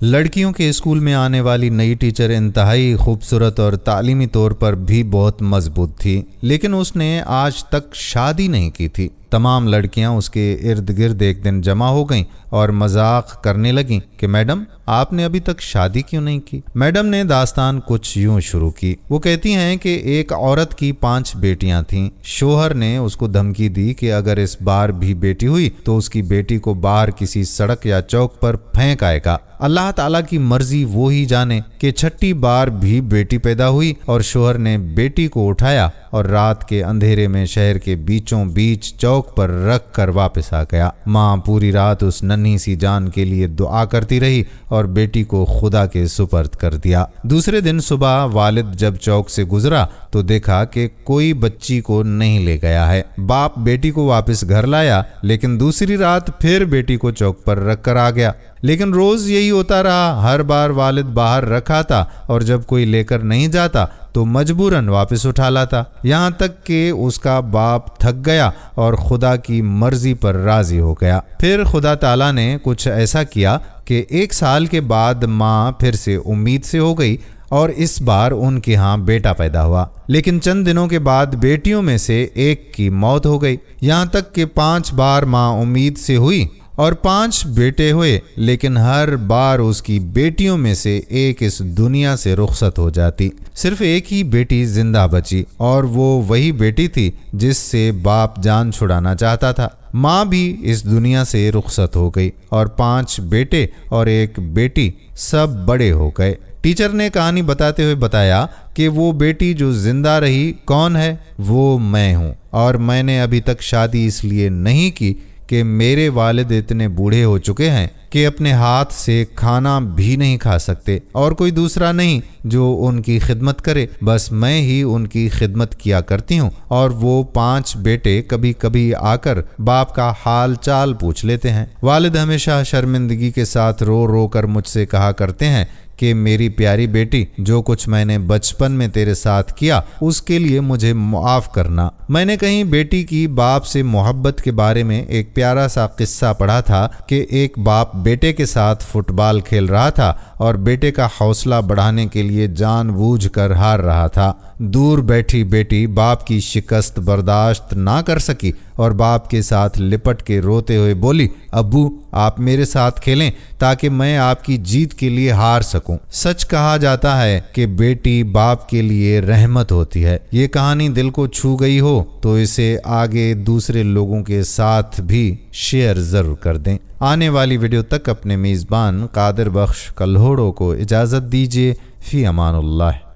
लड़कियों के स्कूल में आने वाली नई टीचर इंतहाई खूबसूरत और तालीमी तौर पर भी बहुत मजबूत थी, लेकिन उसने आज तक शादी नहीं की थी। तमाम लड़कियां उसके इर्द गिर्द एक दिन जमा हो गईं और मजाक करने लगीं कि मैडम आपने अभी तक शादी क्यों नहीं की। मैडम ने दास्तान कुछ यूं शुरू की। वो कहती हैं कि एक औरत की 5 बेटियां थीं। शोहर ने उसको धमकी दी कि अगर इस बार भी बेटी हुई तो उसकी बेटी को बाहर किसी सड़क या चौक पर फेंक आएगा। अल्लाह ताला की मर्जी वो ही जाने कि 6ठी बार भी बेटी पैदा हुई और शोहर ने बेटी को उठाया और रात के अंधेरे में शहर के बीचों बीच चौक पर रख कर वापस आ गया। माँ पूरी रात उस नन्ही सी जान के लिए दुआ करती रही और बेटी को खुदा के सुपर्द कर दिया। दूसरे दिन सुबह वालिद जब चौक से गुजरा तो देखा कि कोई बच्ची को नहीं ले गया है। बाप बेटी को वापस घर लाया, लेकिन दूसरी रात फिर बेटी को चौक पर रख कर आ गया। लेकिन रोज यही होता रहा। हर बार वालिद बाहर रखा था और जब कोई लेकर नहीं जाता तो मजबूरन वापस उठा लाता, यहाँ तक कि उसका बाप थक गया और खुदा की मर्जी पर राजी हो गया। फिर खुदा ताला ने कुछ ऐसा किया कि 1 साल के बाद माँ फिर से उम्मीद से हो गई और इस बार उनके यहाँ बेटा पैदा हुआ। लेकिन चंद दिनों के बाद बेटियों में से एक की मौत हो गई। यहाँ तक कि 5 बार माँ उम्मीद से हुई और 5 बेटे हुए, लेकिन हर बार उसकी बेटियों में से एक इस दुनिया से रुखसत हो जाती। सिर्फ एक ही बेटी जिंदा बची और वो वही बेटी थी जिससे बाप जान छुड़ाना चाहता था। माँ भी इस दुनिया से रुखसत हो गई और 5 बेटे और एक बेटी सब बड़े हो गए। टीचर ने कहानी बताते हुए बताया कि वो बेटी जो जिंदा रही कौन है? वो मैं हूँ, और मैंने अभी तक शादी इसलिए नहीं की कि मेरे वालिद इतने बूढ़े हो चुके हैं कि अपने हाथ से खाना भी नहीं खा सकते और कोई दूसरा नहीं जो उनकी खिदमत करे। बस मैं ही उनकी खिदमत किया करती हूँ और वो 5 बेटे कभी कभी आकर बाप का हाल चाल पूछ लेते हैं। वालिद हमेशा शर्मिंदगी के साथ रो रो कर मुझसे कहा करते हैं कि मेरी प्यारी बेटी, जो कुछ मैंने बचपन में तेरे साथ किया उसके लिए मुझे माफ़ करना। मैंने कहीं बेटी की बाप से मोहब्बत के बारे में एक प्यारा सा किस्सा पढ़ा था कि एक बाप बेटे के साथ फुटबॉल खेल रहा था और बेटे का हौसला बढ़ाने के लिए जानबूझकर हार रहा था। दूर बैठी बेटी बाप की शिकस्त बर्दाश्त ना कर सकी और बाप के साथ लिपट के रोते हुए बोली, अब्बू आप मेरे साथ खेलें ताकि मैं आपकी जीत के लिए हार सकूं। सच कहा जाता है कि बेटी बाप के लिए रहमत होती है। ये कहानी दिल को छू गई हो तो इसे आगे दूसरे लोगों के साथ भी शेयर जरूर कर दें। आने वाली वीडियो तक अपने मेज़बान कादिर बख्श कल्होड़ो को इजाज़त दीजिए। फी अमानुल्लाह।